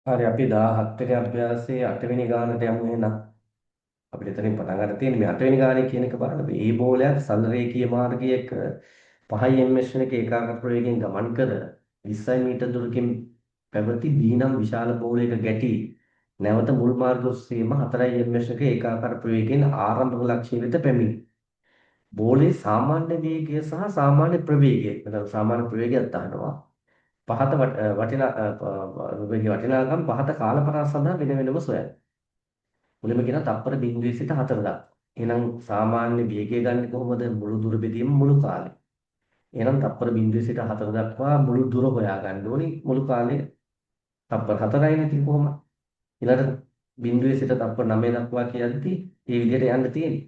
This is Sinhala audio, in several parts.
හරි අපි 17 වෙනි අභ්‍යාසයේ 8 වෙනි ගානට යමු එහෙනම්. අපිට එතනින් පටන් ගන්න තියෙන්නේ මේ 8 වෙනි ගානේ කියන එක බලන්න. මේ බෝලයක් සරල රේඛීය මාර්ගයක 5 ms එක ඒකාකාර ප්‍රවේගයෙන් ගමන් කර 20 මීටර දුරකින් පැවති B නම් විශාල බෝලයක ගැටි නැවත මුල් මාර්ග ඔස්සේම 4 ms එක ඒකාකාර ප්‍රවේගයෙන් ආරම්භක ලක්ෂ්‍ය වෙත පැමිණි. බෝලේ සාමාන්‍ය වේගය සහ සාමාන්‍ය ප්‍රවේගය. එතන සාමාන්‍ය ප්‍රවේගයක් ගන්නවා. පහත වටිනා වේගයේ වටිනාකම් පහත කාලපරාස සඳහා වෙන වෙනම සොයන්න. මුලින්ම කියන තප්පර 0 සිට 4 දක්වා. එහෙනම් සාමාන්‍ය වේගය ගන්න කොහොමද? මුළු දුර බෙදීම මුළු කාලය. එහෙනම් තප්පර 0 සිට 4 දක්වා මුළු දුර හොයා ගන්න ඕනි. මුළු කාලය තප්පර 4යි නේ තියෙන්නේ කොහොමද? ඊළඟට 0 සිට තප්පර 9 දක්වා කියද්දී මේ විදිහට යන්න තියෙන්නේ.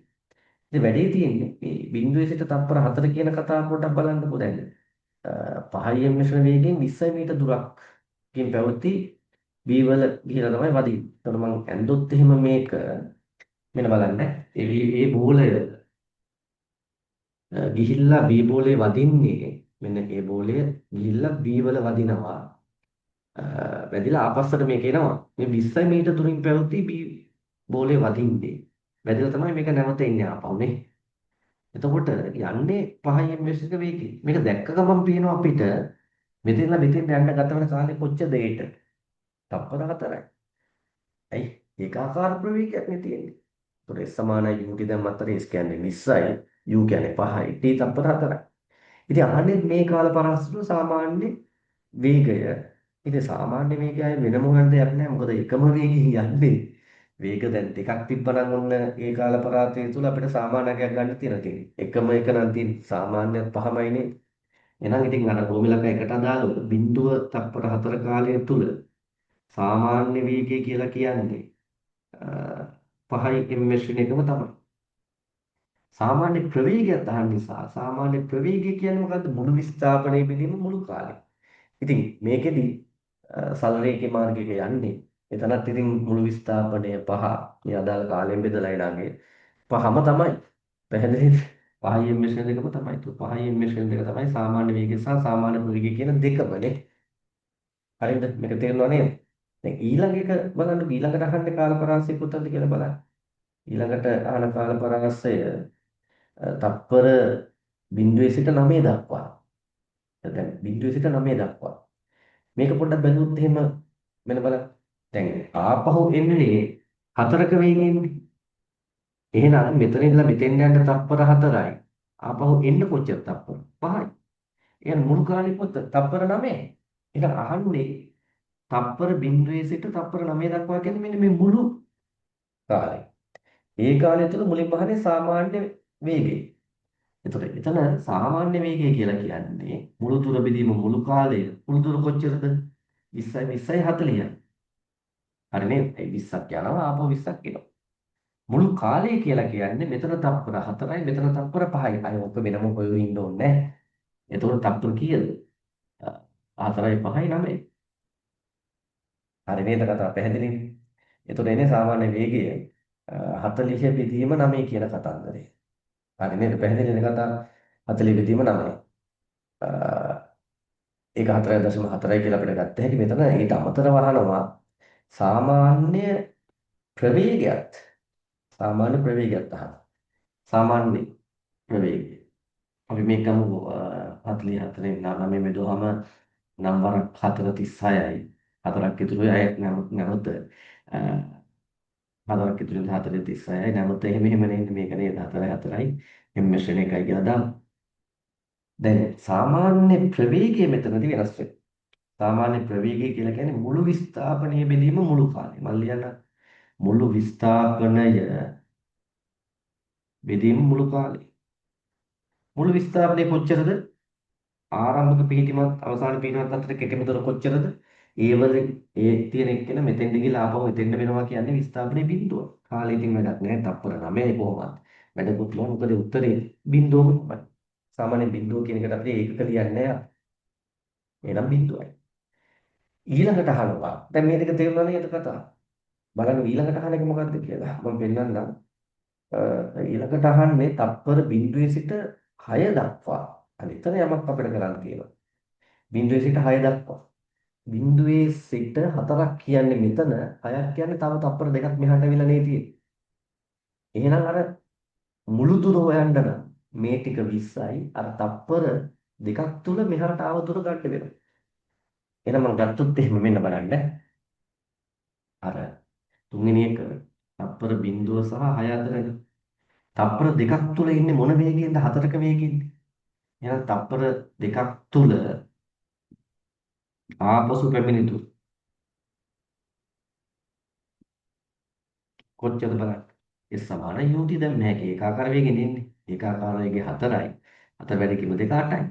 ඉතින් වැඩේ තියෙන්නේ මේ 0 සිට තප්පර 4 කියන කතාව පොඩ්ඩක් බලන්නකෝ දැන්. 5 මිෂන වේගයෙන් 20 මීටර දුරකින් පැවති B වල ගිහිලා තමයි වදින්නේ. එතකොට මම ඇන්දොත් එහෙම මේක මෙන්න බලන්න. ඒ බෝලය ගිහිල්ලා B බෝලේ වදින්නේ මෙන්න ඒ බෝලය ගිහිල්ලා B වල වදිනවා. වැදිලා ආපස්සට මේක එනවා. මේ 20 මීටර දුරින් පැවති B බෝලේ වදින්නේ. වැදිලා තමයි මේක නැවත එන්නේ ආපහු නේ. එතකොට යන්නේ 5 ms එක වේගයෙන්. මේක දැක්ක ගමන් පේනවා අපිට මෙතනලා මෙතෙන් යන්න ගත වෙන කාලේ කොච්චරද ඒට? තප්පර 4යි. ඇයි? ඒකාකාර ප්‍රවේගයක් නේ තියෙන්නේ. ඒතකොට S සමානයි u ට දැම්මත් අර S කියන්නේ 20යි, u කියන්නේ 5යි, t තප්පර 4යි. ඉතින් අහන්නේ මේ කාල පරාසතුල සාමාන්‍ය වේගය. ඉතින් සාමාන්‍ය වේගය වෙනම හොයන්න දෙයක් නැහැ. මොකද එකම වේගයෙන් යන්නේ. වේග දැන් දෙකක් තිබ්බනම් ඔන්න ඒ කාල පරාසය තුල අපිට සාමාන්‍යයක් ගන්න තියෙන්නේ. එකම එක නම් තියෙන සාමාන්‍ය 5මයිනේ. එහෙනම් ඉතින් අර රෝමිලක එකට අදාළව බිඳුව තප්පර 4 කාලය තුල සාමාන්‍ය වේගය කියලා කියන්නේ 5යි ms වෙන එකම තමයි. සාමාන්‍ය ප්‍රවේගයක් අහන්න නිසා සාමාන්‍ය ප්‍රවේගය කියන්නේ මොකද්ද? මුළු විස්ථාපනයේ බෙදීම මුළු කාලේ. ඉතින් මේකෙදි සරල රේඛීය මාර්ගයක යන්නේ. එතනත් ඉතින් මුළු විස්ථාපනය 5 මේ අදාළ කාලයෙන් බෙදලා ඊළඟේ 5ම තමයි. පැහැදිලිද? 5යි ms දෙකම තමයි. તો 5යි ms දෙක තමයි සාමාන්‍ය වේගය සහ සාමාන්‍ය ප්‍රවේගය කියන දෙකමනේ. හරිද? මේක තේරෙනව නේද? දැන් ඊළඟ එක බලන්න ඊළඟට අහන්නේ කාල පරාසය කොතනද කියලා බලන්න. ඊළඟට අහන කාල පරාසය තත්පර 0 සිට 9 දක්වා. දැන් 0 සිට 9 දක්වා. මේක පොඩ්ඩක් බැලුවොත් එහෙම මෙන්න බලන්න. දැන් ආපහු එන්නේ 4ක වේගයෙන්නේ. එහෙනම් මෙතන ඉඳලා මෙතෙන් යන්න තත්පර 4යි. ආපහු එන්න කොච්චර තත්පර? 5යි. එහෙනම් මුළු කාලෙ පොත තත්පර 9යි. එහෙනම් අහන්නේ තත්පර 0 සිට තත්පර 9 දක්වා කියන්නේ මෙන්න මේ මුළු කාලය. ඒ කාලය තුළ මුලින්ම අහන්නේ සාමාන්‍ය වේගය. එතකොට එතන සාමාන්‍ය වේගය කියලා කියන්නේ මුළු දුර බෙදීම මුළු කාලය. මුළු දුර කොච්චරද? 20යි 20යි 40යි. හරි නේද? ඒ 20ක් යනවා ආපහු 20ක් එනවා. මුළු කාලය කියලා කියන්නේ මෙතන තත්පර 4යි මෙතන තත්පර 5යි. අය ඔක වෙනම හොයමින් ඉන්න ඕනේ නැහැ. එතකොට තත්පර කීයද? 4යි 5යි 9යි. හරි නේද කතාව පැහැදිලිද? එතකොට එන්නේ සාමාන්‍ය වේගය 40 බෙදීම 9 කියන කතන්දරේ. හරි නේද? පැහැදිලිද කතාව? 40 බෙදීම 9. ඒක 4.4යි කියලා අපිට ගත්ත හැකි. මෙතන ඊට අමතරව අහනවා සාමාන්‍ය ප්‍රවේගයත්. සාමාන්‍ය ප්‍රවේගයත් අහනවා. සාමාන්‍ය ප්‍රවේගය. අපි මේක ගමු 44න් 9 බෙදුවම නම් වරක් 4.36යි. 4ක් ඉතුරුයි අයත් නැවත 4ක් ඉතුරුයි 4.36යි. නැවත එහෙම නේද මේක නේද 4.4යි ms වෙන එකයි කියලා දාමු. දැන් සාමාන්‍ය ප්‍රවේගය මෙතනදී වෙනස් වෙනවා. සාමාන්‍ය ප්‍රවේගය කියලා කියන්නේ මුළු විස්ථාපනයේ බෙදීම මුළු කාලේ. මම ලියන්න මුළු විස්ථාපනය බෙදීම මුළු කාලේ. මුළු විස්ථාපනය කොච්චරද? ආරම්භක පිහිටීමත් අවසාන පිහිටීමත් අතර කෙටෙම දොර කොච්චරද? ඒ වල ඒ තියෙන එක්කෙන මෙතෙන්ට ගිහලා ආපහු එතෙන්ට වෙනවා කියන්නේ විස්ථාපනයේ බිඳුව. කාලේ ඉතින් වැඩක් නැහැ. තප්පර 9 කොහොමද? වැඩකුත් නෑ. මොකද උත්තරේ බිඳුවම තමයි. සාමාන්‍ය බිඳුව කියන එකට අපිට ඒකක ලියන්නේ නැහැ. එහෙනම් බිඳුවයි. ඊළඟට අහනවා. දැන් මේ දෙක තේරුණා නේද කතාව? බලන්න ඊළඟට අහන එක මොකක්ද කියලා. මම පෙන්නන්නම්. ඊළඟට අහන්නේ තත්පර 0 සිට 6 දක්වා. අනිතර යමක් අපිට කරන්න තියෙනවා. 0 සිට 6 දක්වා. බිඳුවේ සිට 4ක් කියන්නේ මෙතන, 6ක් කියන්නේ තව තප්පර දෙකක් මෙහාට අවිලා නේ තියෙන්නේ. එහෙනම් අර මුළු දුර හොයන්න නම් මේ ටික 20යි අර තප්පර දෙකක් තුල මෙහාට ආව දුර ගන්න වෙනවා. එහෙනම් මම ගත්තොත් එහෙම මෙන්න බලන්න. අර තුන්වෙනි එක තප්පර බිඳුව සහ 6 අතරනේ. තප්පර දෙකක් තුල ඉන්නේ මොන වේගයෙන්ද? 4ක වේගයෙන්ද? එහෙනම් තප්පර දෙකක් තුල ආපසු පැමිණි දුර කොච්චරද බලන්න. ඒ සමාන ut දැන් මේක ඒකාකාර වේගෙන් එන්නේ. ඒකාකාර වේගය 4යි. 4 වැඩි කිම 2 8යි.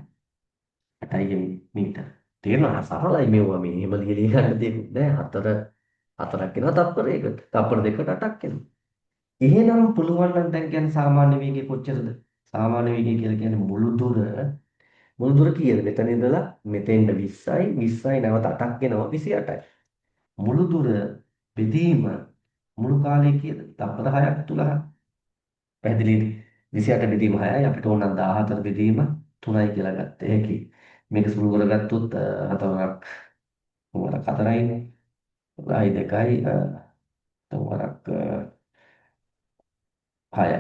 8යි මීටර. තේරෙනවා සරලයි මේවා මේ එහෙම ලියලා ගන්න දෙයක් නෑ. 4ක් වෙනවා තප්පරයකට. තප්පර දෙකට 8ක් වෙනවා. එහෙනම් පුළුවන් නම් දැන් කියන්නේ සාමාන්‍ය වේගය කොච්චරද? සාමාන්‍ය වේගය කියලා කියන්නේ මුළු දුර කීයද? මෙතන ඉඳලා මෙතෙන්ට 20යි 20යි නැවත 8ක් වෙනවා 28යි. මුළු දුර බෙදීම මුළු කාලය කීයද? තප්පර 6ක් තුල පැහැදිලිද? 28 බෙදීම 6යි අපිට ඕන නම් 14 බෙදීම 3යි කියලා ගත්ත හැකි. මේක සුළු කරගත්තොත් හතරක් තුනක් 4යිනේ. 10යි 2යි තුනක් 6යි.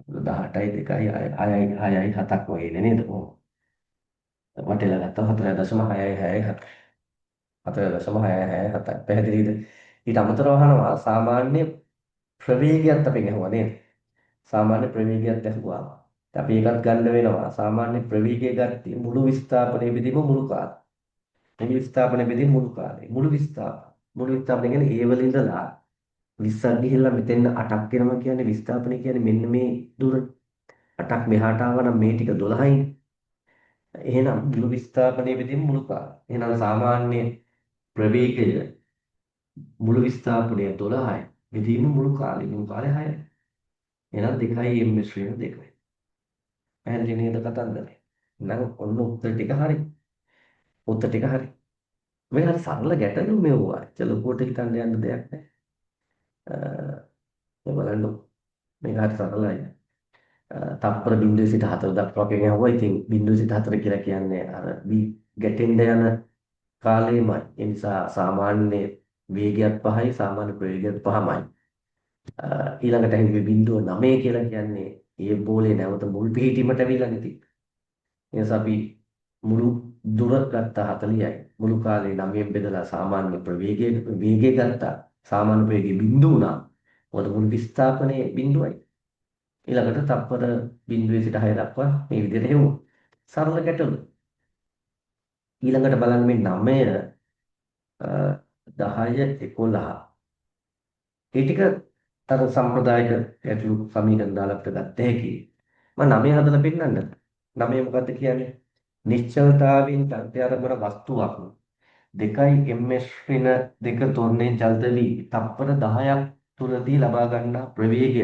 18යි 2යි 6යි 7ක් වගේ නේද? ඔව්. වටේලා ගත්තා 4.6යි 6යි 4.6යි 7යි පැහැදිලිද? ඊට අමතරව අහනවා සාමාන්‍ය ප්‍රවේගයත් අපෙන් අහුවා නේද? සාමාන්‍ය ප්‍රවේගයත් ඇහුවා. අපි ඒකත් ගන්න වෙනවා. සාමාන්‍ය ප්‍රවේගය ගත්තී මුළු විස්ථාපනයේ බෙදීම මුළු කාලය. මුළු විස්ථාපනයේ බෙදීම මුළු කාලය. මුළු විස්ථාපනය කියන්නේ ඒ වල ඉඳලා 20ක් ගිහිල්ලා මෙතෙන් 8ක් වෙනවා කියන්නේ විස්ථාපනය කියන්නේ මෙන්න මේ දුර. 8ක් මෙහාට ආව නම් මේ ටික 12යිනේ. එහෙනම් මුළු විස්ථාපනයේ බෙදීම මුළු කාලය. එහෙනම් සාමාන්‍ය ප්‍රවේගය මුළු විස්ථාපනය 12යි. බෙදීම මුළු කාලය. මුළු කාලය 6යි. එහෙනම් 2යි m ශ්‍රේණිය 2යි. පැහැදිලි නේද කතන්දරේ? නම් ඔන්න උත්තර ටික හරි. උත්තර ටික හරි. මේ හරි සරල ගැටලු මෙවුවා. ලොකුවට හිතන්න යන්න දෙයක් නැහැ. මේ බලන්න මේක හරි සරලයි. තප්පර බිඳුවේ සිට 4 දක්වා කියන යවුවා. ඉතින් බිඳුවේ සිට 4 කියලා කියන්නේ අර ගැටෙන්න යන කාලෙමයි. ඒ නිසා සාමාන්‍ය වේගයත් 5යි සාමාන්‍ය ප්‍රවේගයත් 5මයි. ඊළඟට ඇහිවි බිඳුව 9 කියලා කියන්නේ ඒ බෝලේ නැවත මුල් පිහිටීමට ඇවිල්ලා නැති. එනිසා අපි මුළු දුර ගත්තා 40යි. මුළු කාලේ 9න් බෙදලා සාමාන්‍ය වේගය ගත්තා. සාමාන්‍ය වේගය බිඳුව වුණා. මොකද මුළු විස්ථාපනයේ බිඳුවයි. ඊළඟට තප්පර බිඳුවේ සිට 6 දක්වා මේ විදිහට හෙව්වා. සරල ගැටලු. ඊළඟට බලන්න මේ 9 10 11 ඒ ටික අර සම්ප්‍රදායික ගැටලු සමීකරණ දාලා අපිට ගත්ත හැකි. මම 9 හදලා පෙන්නන්නද? 9 මොකද්ද කියන්නේ? නිශ්චලතාවයෙන් චලිතය ආරම්භන වස්තුවක් 2යි ms ඍණ 2 ත්වරණයෙන් චලිත වී තප්පර 10ක් තුලදී ලබා ගන්නා ප්‍රවේගය.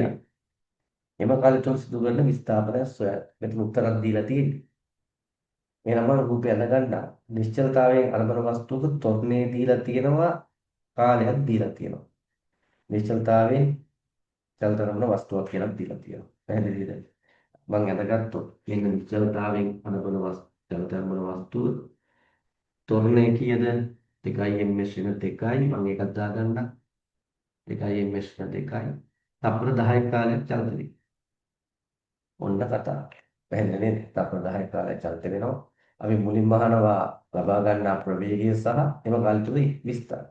එම කාලය තුල සිදු කරන විස්ථාපනය සොයන්න. මෙතන උත්තරක් දීලා තියෙන්නේ. එහෙනම් මම රූපය අඳගන්නා නිශ්චලතාවයෙන් ආරම්භන වස්තුවක ත්වරණයේ දීලා තියෙනවා කාලයක් දීලා තියෙනවා. නිශ්චලතාවයෙන් චලිත කරන වස්තුවක් කියලා දීලා තියෙනවා. පැහැදිලිද? මම අඳගත්තොත් මෙන්න නිශ්චලතාවයෙන් ආරම්භන චලිත කරන වස්තුව තොරණය කීයද? 2යි ms වෙන 2යි මම ඒකත් දාගන්න 2යි ms වෙන 2යි තප්පර 10ක කාලයක් චලිත වෙයි. ඔන්න කතාව. පැහැදිලි නේද? තප්පර 10ක කාලයක් චලිත වෙනවා. අපි මුලින්ම අහනවා ලබා ගන්නා ප්‍රවේගය සහ එම කාලය තුල විස්තර.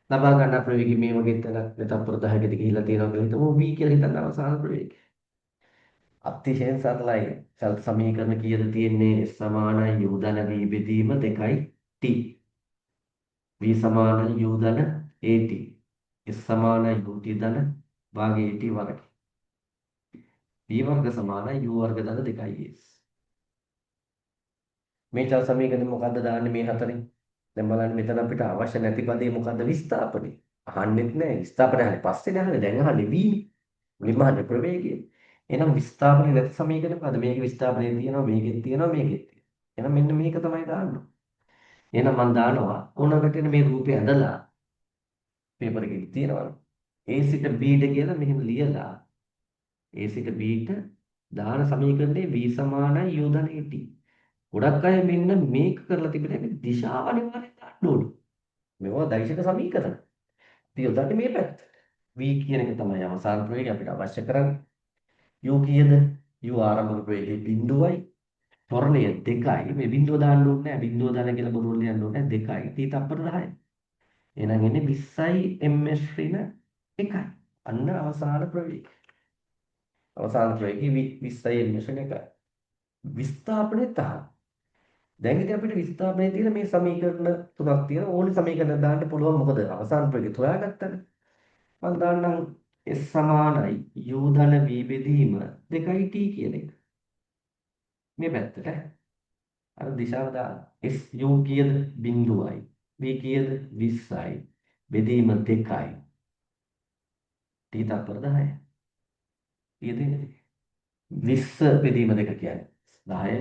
ලබා ගන්නා ප්‍රවේගය මේ වගේ තැනක් තප්පර 10කට ගිහිල්ලා තියෙනවා කියලා හිතමු v කියලා හිතන්න අවසාන ප්‍රවේගය. අතිශයින් සරලයි. චලිත සමීකරණ කීයද තියෙන්නේ? s සමානයි u ධන v බෙදීම 2යි t. v සමානයි u ධන at. s සමානයි ut ධන භාගය at වර්ග. v වර්ග සමානයි u වර්ග ධන 2s. මේ චල සමීකරණය මොකද්ද දාන්නේ මේ හතරෙන්? දැන් බලන්න මෙතන අපිට අවශ්‍ය නැති පදේ මොකද්ද? විස්ථාපනය. අහන්නෙත් නැහැ. විස්ථාපනය අහන්නේ පස්සේ අහන්නේ. දැන් අහන්නේ v නේ. මුලින්ම අහන්නේ ප්‍රවේගය. එහෙනම් විස්ථාපනය නැති සමීකරණය මොකද්ද? මේකේ විස්ථාපනය තියෙනවා, මේකෙත් තියෙනවා, මේකෙත් තියෙනවා. එහෙනම් මෙන්න මේක තමයි දාන්න. එහෙනම් මම දානවා ඕනකට මේ රූපය ඇඳලා පේපර් එකේ තියෙනවනේ. A සිට B ට කියලා මෙහෙම ලියලා A සිට B ට දාන සමීකරණේ v සමානයි u ධන at. ගොඩක් අය මෙන්න මේක කරලා තිබෙන එක දිශාව අනිවාර්යෙන් දාන්න මේවා දෛශික සමීකරණ. අපි යොදන්නේ මේ පැත්ත. v කියන එක තමයි අවසාන ප්‍රවේගය අපිට අවශ්‍ය කරන්නේ. u කීයද? u ආරම්භක ප්‍රවේගයේ බිඳුවයි. ත්වරණය 2යි. මේ බිඳුව දාන්න ඕනේ නැහැ. බිඳුව දාලා කියලා බොරුව ලියන්න ඕනේ නැහැ. 2යි. t තප්පර 10යි. එහෙනම් එන්නේ 20යි ms ඍණ 1යි. අන්න අවසාන ප්‍රවේගය. අවසාන ප්‍රවේගය 20යි ms ඍණ 1යි. විස්ථාපනයේ තහ. දැන් ඉතින් අපිට විස්ථාපනයේ තියෙන මේ සමීකරණ තුනක් තියෙන ඕනි සමීකරණ දාන්න පුළුවන්. මොකද අවසාන ප්‍රවේගය හොයාගත්තනේ. මම දාන්නම් S සමානයි u ධන v බෙදීම 2යි t කියන එක. මේ පැත්තට අර දිශාව දාන්න. S u කීයද? 0යි. v කීයද? 20යි. බෙදීම 2යි. t තත්පර 10යි. කීයද? 20 බෙදීම 2 කියන්නේ 10යි.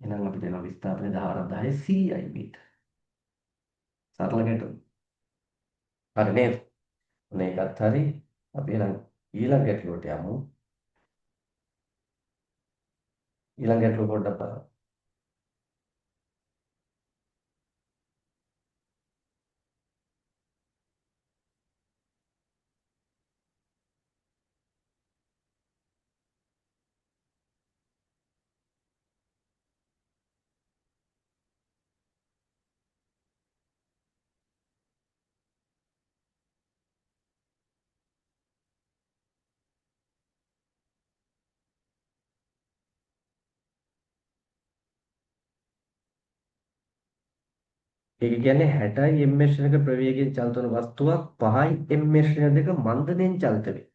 එහෙනම් අපිට එනවා විස්ථාපනය 10 10 100යි මීටර. සරල ගැටුම. හරි නේද? ඔන්න ඒකත් හරි. අපි එහෙනම් ඊළඟ ගැටලුවට යමු. ඊළඟ ගැටලුව පොඩ්ඩක් බලමු. ඒක කියන්නේ 60යි ms ශ්‍රේණික ප්‍රවේගයෙන් චලිත වන වස්තුවක් 5යි ms ශ්‍රේණික දෙක මන්දයෙන් චලිත වේ.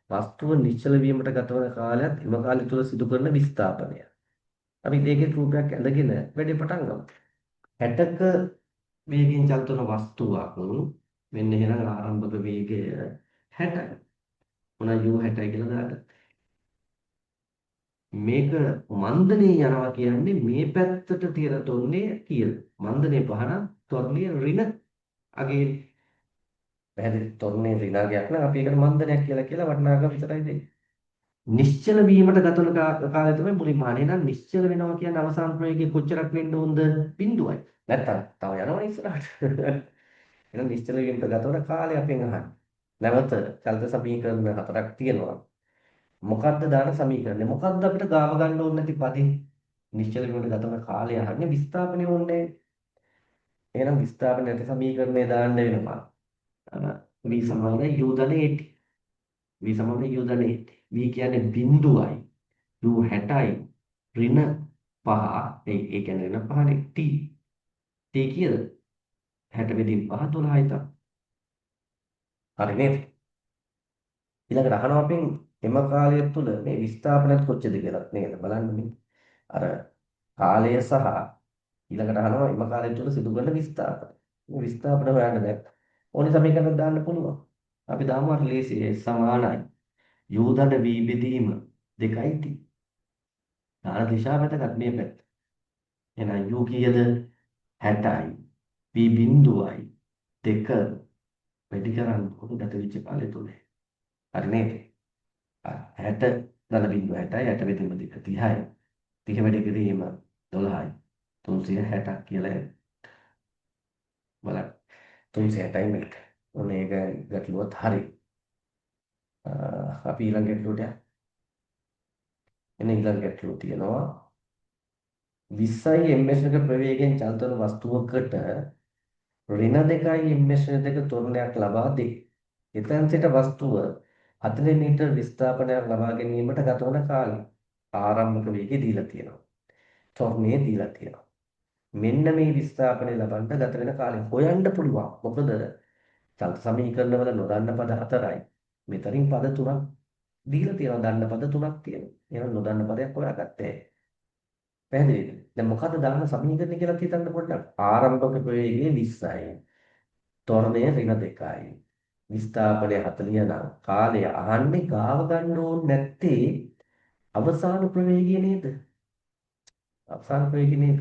වස්තුව නිශ්චල වීමට ගතවන කාලයත් එම කාලය තුළ සිදු කරන විස්ථාපනය. අපි ඒකේ රූපයක් ඇඳගෙන වැඩේ පටන් ගමු. 60ක වේගයෙන් චලිත වන වස්තුවක් මෙන්න එහෙනම් ආරම්භක වේගය 60යි. මොන u 60යි කියලා දාන්න. මේක මන්දනේ යනවා කියන්නේ මේ පැත්තට තියෙන තොරණේ කීයද? මන්දනේ පහන තොරණිය ඍණ අගේ පැහැදිලි තොරණේ ඍණාගයක් නම් අපි ඒකට මන්දනයක් කියලා වටනාකම විතරයි දෙන්නේ. නිශ්චල වීමට ගතවන කාලය තමයි මුලින්ම අහන්නේ. නම් නිශ්චල වෙනවා කියන්නේ අවසාන ප්‍රවේගය කොච්චරක් වෙන්න ඕනද? බිඳුවයි. නැත්තම් තව යනවනේ ඉස්සරහට. එහෙනම් නිශ්චල වීමට ගතවන කාලය අපෙන් අහන්නේ. නැවත චලිත සමීකරණ හතරක් තියෙනවා. මොකද්ද දාන සමීකරණය? මොකද්ද අපිට ගාව ගන්න ඕනේ නැති පදේ? නිශ්චල වීමට ගතවන කාලය අහන්නේ විස්ථාපනය ඕනේ. එහෙනම් විස්ථාපන නැති සමීකරණය දාන්න වෙනවා. අර v සමානයි u ධන 80. v සමානයි u ධන 80. v කියන්නේ බිඳුවයි. u 60යි. ඍණ 5. ඒ කියන්නේ ඍණ 5නේ t. t කීයද? 60 බෙදීම 5 12යි තමයි. හරි නේද? ඊළඟට අහනවා අපෙන් එම කාලය තුළ මේ විස්ථාපනයත් කොච්චරද කියලා නේද? බලන්න මේ. අර කාලය සහ ඊළඟට අහනවා එම කාලය තුළ සිදු කරන විස්ථාපන. මේ විස්ථාපන හොයන්න බෑ. ඕනි සමීකරණයක් දාන්න පුළුවන්. අපි දාමු අර ලේසියි සමානයි. u ධන v බෙදීම 2යි t. දාන දිශාව වැදගත් මේ පැත්ත. එහෙනම් u කීයද? 60යි. v බිඳුවයි 2 වැඩි කරන්න ඕන ගත වෙච්ච කාලය තුල. හරි නේද? 60 ධන බිඳුව 60යි 60 බෙදීම 2 30යි. 30 වැඩි කිරීම 12යි. 360ක් කියලා බලන්න. 360යි මේක. ඔන්න ඒක ගැටලුවත් හරි. අපි ඊළඟ ගැටලුවට යමු. එන ඊළඟ ගැටලුව තියෙනවා 20යි ms එක ප්‍රවේගයෙන් චලිත වන වස්තුවකට ඍණ 2යි ms දෙක ත්වරණයක් ලබා දෙයි. එතෙන් සිට වස්තුව 40 මීටර විස්ථාපනයක් ලබා ගැනීමට ගතවන කාලය ආරම්භක වේගය දීලා තියෙනවා. ත්වරණය දීලා තියෙනවා. මෙන්න මේ විස්ථාපනය ලබන්න ගත වෙන කාලය හොයන්න පුළුවන්. මොකද චලිත සමීකරණවල නොදන්න පද 4යි. මෙතනින් පද 3ක් දීලා තියෙනවා. දන්න පද 3ක් තියෙනවා. එහෙනම් නොදන්න පදයක් හොයාගත්තේ. පැහැදිලිද? දැන් මොකද්ද දාන සමීකරණය කියලා හිතන්න පොඩ්ඩක්. ආරම්භක ප්‍රවේගය 20යි. ත්වරණය ඍණ 2යි. විස්ථාපනය 40 නම් කාලය අහන්නේ ගාව ගන්න ඕනේ නැත්තේ අවසාන ප්‍රවේගය නේද? අවසාන ප්‍රවේගය නේද?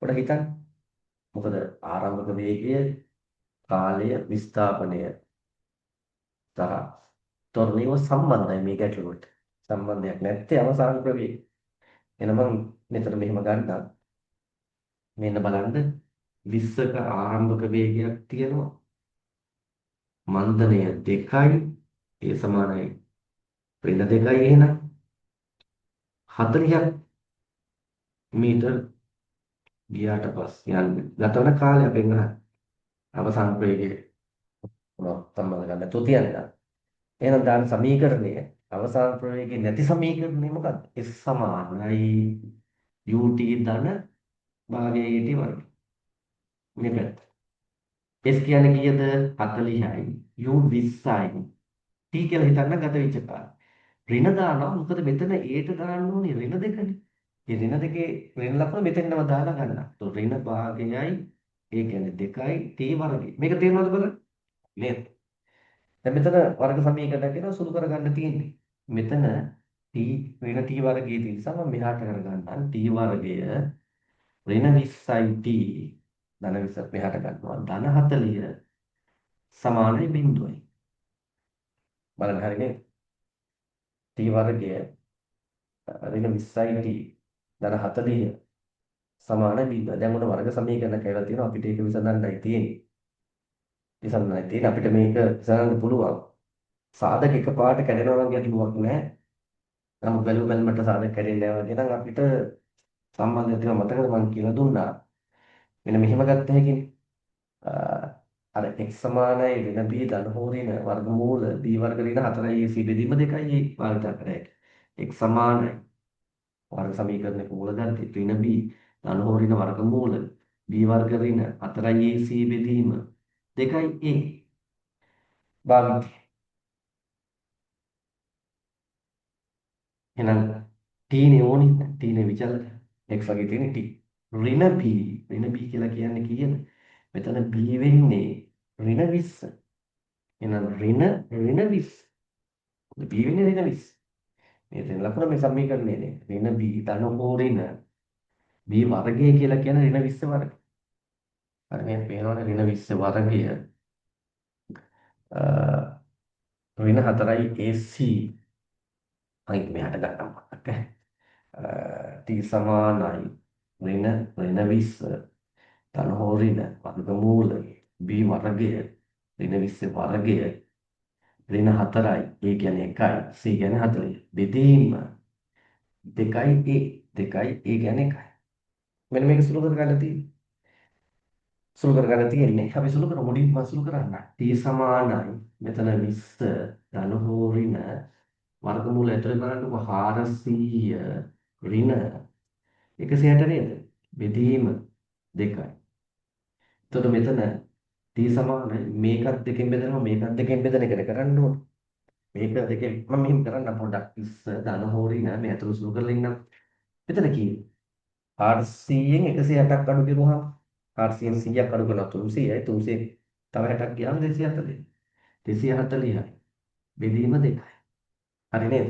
පොඩ්ඩක් හිතන්න. මොකද ආරම්භක වේගය කාලය විස්ථාපනය තරහ ත්වරණයව සම්බන්ධයි මේ ගැටලුවට. සම්බන්ධයක් නැත්තේ අවසාන ප්‍රවේගය. එන මම මෙතන මෙහෙම ගන්නම්. මෙන්න බලන්න 20ක ආරම්භක වේගයක් තියෙනවා. මන්දනය 2යි. ඒ සමානයි ඍණ 2යි එහෙනම් 40ක් මීටර ගියාට පස්සේ යන්නේ. ගතවන කාලය අපෙන් අහන්නේ. අවසාන වේගය මොනවද සම්බන්ධ කරන්න නැතුව තියන්න. එහෙනම් දාන සමීකරණය අවසාන ප්‍රවේගයේ නැති සමීකරණය මොකක්ද? S සමානයි ut ධන භාගයේ at වර්ගය. මේ පැත්ත. S කියන්නේ කීයද? 40යි. u 20යි. t කියලා හිතන්න ගත වෙච්ච කාලය. ඍණ දානවා. මොකද මෙතන ඒට දාන්න ඕනේ ඍණ දෙකනේ. මේ ඍණ දෙකේ ඍණ ලකුණ මෙතෙන්ම දාලා ගන්න. તો ඍණ භාගයයි ඒ කියන්නේ 2යි t වර්ගය. මේක තේරෙනවද බලන්න? නේද? දැන් මෙතන වර්ග සමීකරණයක් ගැන සුළු කරගන්න තියෙන්නේ. මෙතන t ඍණ t වර්ගයේ තියෙන නිසා මම මෙහාට කරගන්නම් t වර්ගය ඍණ 20යි t ධන 20 මෙහාට ගන්නවා. ධන 40 සමානයි බිඳුවයි. බලන්න හරිනේ. t වර්ගය ඍණ 20යි t ධන 40 සමාන බිඳුව. දැන් උඩ වර්ග සමීකරණ කියලා තියෙනවා. අපිට ඒක විසඳන්නයි තියෙන්නේ. විසඳන්නයි තියෙන්නේ. අපිට මේක විසඳන්න පුළුවන්. සාධක එකපාරට කැඩෙනවා නම් ගැටලුවක් නැහැ. නමුත් බැලුමට සාධක කැඩෙන්නේ නැහැ වගේ නම් අපිට සම්බන්ධය තියෙනවා. මතකද මම කියලා දුන්නා. මෙන්න මෙහෙම ගත්ත හැකිනේ. අර x සමානයි ඍණ b ධන හෝ ඍණ වර්ගමූල b වර්ග ඍණ 4 ac බෙදීම 2යි භාවිත කරන්නේ. x සමානයි වර්ග සමීකරණයක මූල ගන්න ඍණ b ධන හෝ ඍණ වර්ගමූල b වර්ග ඍණ 4 ac බෙදීම 2a භාවිත. එහෙනම් t නේ ඕනේ t නේ විචලක x වගේ තියෙන t ඍණ b කියලා කියන්නේ කීයද? මෙතන b වෙන්නේ ඍණ 20. එහෙනම් ඍණ 20. b වෙන්නේ ඍණ 20. මේ දෙන ලකුණ මේ සමීකරණයේ නේ. ඍණ b ධන හෝ ඍණ b වර්ගය කියලා කියන්නේ ඍණ 20 වර්ගය. හරි මේ පේනවනේ ඍණ 20 වර්ගය ඍණ 4යි ac අයිත් මෙහාට ගන්නම් මතක. t සමානයි ඍණ 20 ධන හෝ ඍණ වර්ගමූල b වර්ගය ඍණ 20 වර්ගය ඍණ 4යි a කියන්නේ 1යි c කියන්නේ 40 බෙදීම 2යි a කියන්නේ 1යි. මෙන්න මේක සුළු කරගන්න තියෙන්නේ. සුළු කරගන්න තියෙන්නේ. අපි සුළු කරමු. මුලින්ම සුළු කරන්න. t සමානයි මෙතන 20 ධන හෝ ඍණ වර්ගමූල ඇතුලේ බලන්නකො 400 ඍණ 160 නේද? බෙදීම 2යි. එතකොට මෙතන t සමානයි මේකත් දෙකෙන් බෙදනවා මේකත් දෙකෙන් බෙදන එකනේ කරන්න ඕනේ. මේක දෙකෙන් මම මෙහෙම කරන්න පොඩ්ඩක් 20 ධන හෝ ඍණ මේ අතුරු සුළු කරලා ඉන්නම්. මෙතන කීයේ 800න් 160ක් අඩු කරුවහම 800න් 100ක් අඩු කරනවා 300යි 300 තව 60ක් ගියාම 240. 240යි බෙදීම 2යි. හරි නේද?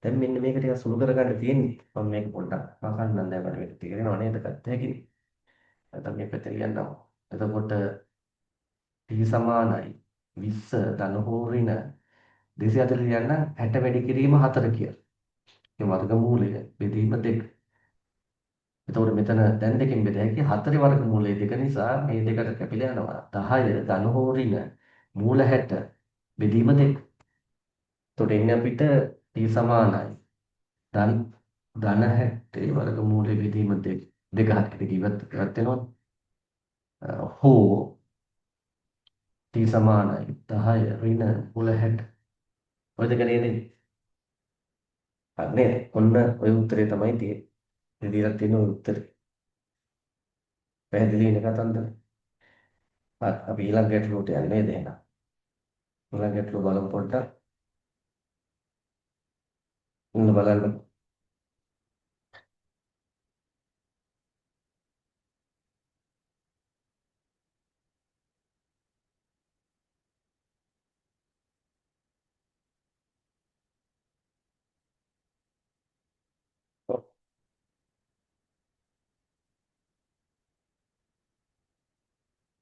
දැන් මෙන්න මේක ටිකක් සුළු කරගන්න තියෙන්නේ. මම මේක පොඩ්ඩක් මකන්නම් දැන් අපිට මේක තේරෙනව නේද? ගත්ත හැකිනේ. නැත්නම් මේ පැත්තට යන්නම්. එතකොට t සමානයි 20 ධන හෝ ඍණ 240 යන 60 වැඩි කිරීම 4 කියලා. ඒ වර්ගමූලය බෙදීම 2. එතකොට මෙතන දැන් දෙකෙන් බෙද හැකි 4 වර්ගමූලය 2 නිසා මේ දෙකට කැපිලා යනවා 10 ධන හෝ ඍණ මූල 60 බෙදීම 2. එතකොට එන්නේ අපිට t සමානයි ධන 60 වර්ගමූලය බෙදීම 2 හරියට ඉවත් වෙනවා. හෝ t සමානයි 10 ඍණ මූල 60. ඔය දෙක නේද? අනේ ඔන්න ඔය උත්තරේ තමයි තියෙන්නේ. දීලා තියෙන උත්තරේ. පැහැදිලි වෙන කතන්දර. හරි අපි ඊළඟ ගැටලුවට යන්නේ නේද එහෙනම්. ඊළඟ ගැටලුව බලමු පොඩ්ඩක්. ඉන්න බලන්න.